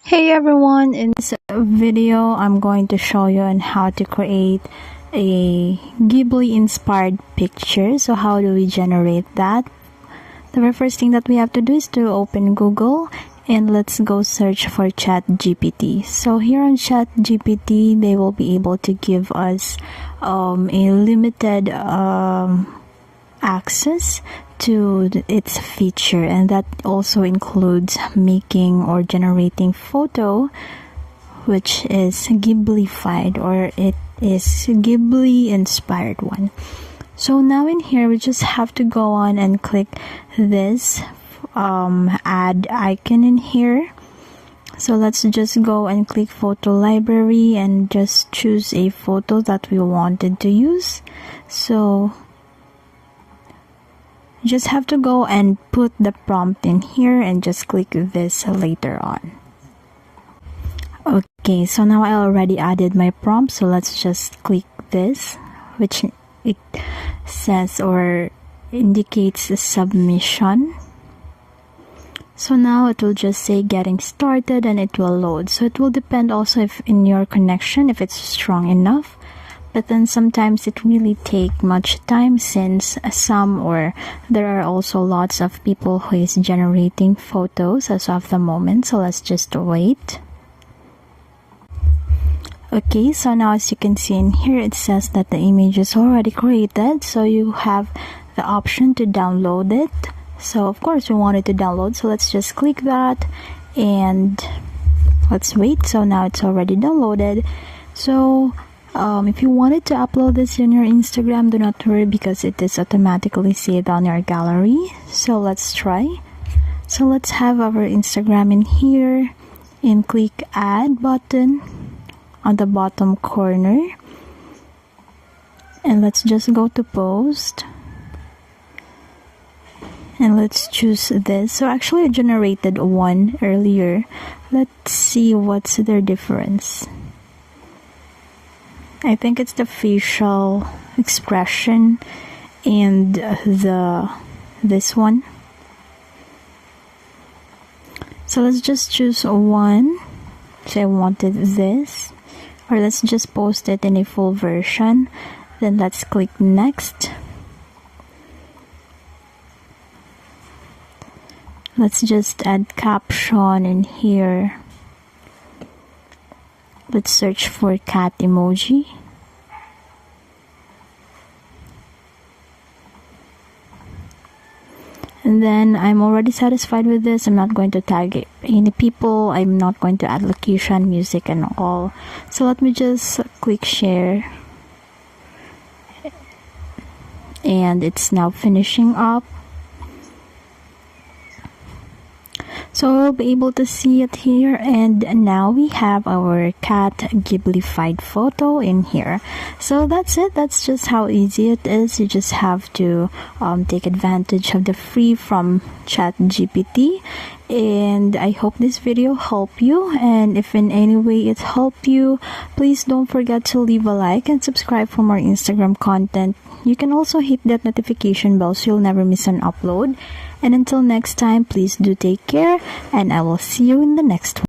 Hey everyone, in this video I'm going to show you on how to create a Ghibli inspired picture. So how do we generate that? The very first thing that we have to do is to open Google and let's go search for ChatGPT. So here on ChatGPT they will be able to give us a limited access to its feature, and that also includes making or generating photo which is Ghiblified, or it is Ghibli inspired one. So now in here we just have to go on and click this add icon in here. So let's just go and click photo library and just choose a photo that we wanted to use. So you just have to go and put the prompt in here and just click this later on. Okay, so now I already added my prompt, so let's just click this, which it says or indicates a submission. So now it will just say getting started and it will load. So it will depend also if in your connection, if it's strong enough. But then sometimes it really take much time, since there are also lots of people who is generating photos as of the moment. So let's just wait. Okay, so now as you can see in here, it says that the image is already created. So you have the option to download it. So of course we wanted to download, so let's just click that and let's wait. So now it's already downloaded. So if you wanted to upload this in your Instagram, do not worry because it is automatically saved on your gallery. So let's try. So let's have our Instagram in here and click add button on the bottom corner. And let's just go to post. And let's choose this. So actually I generated one earlier. Let's see what's their difference. I think it's the facial expression and this one. So let's just choose one. So I wanted this, or let's just post it in a full version. Then let's click next. Let's just add caption in here. Let's search for cat emoji. And then I'm already satisfied with this. I'm not going to tag any people. I'm not going to add location, music and all. So let me just click share. And it's now finishing up. So we'll be able to see it here, and now we have our cat Ghiblified photo in here. So that's it. That's just how easy it is. You just have to take advantage of the free from ChatGPT. And I hope this video helped you, and if in any way it helped you, please don't forget to leave a like and subscribe for more Instagram content. You can also hit that notification bell so you'll never miss an upload. And until next time, please do take care, and I will see you in the next one.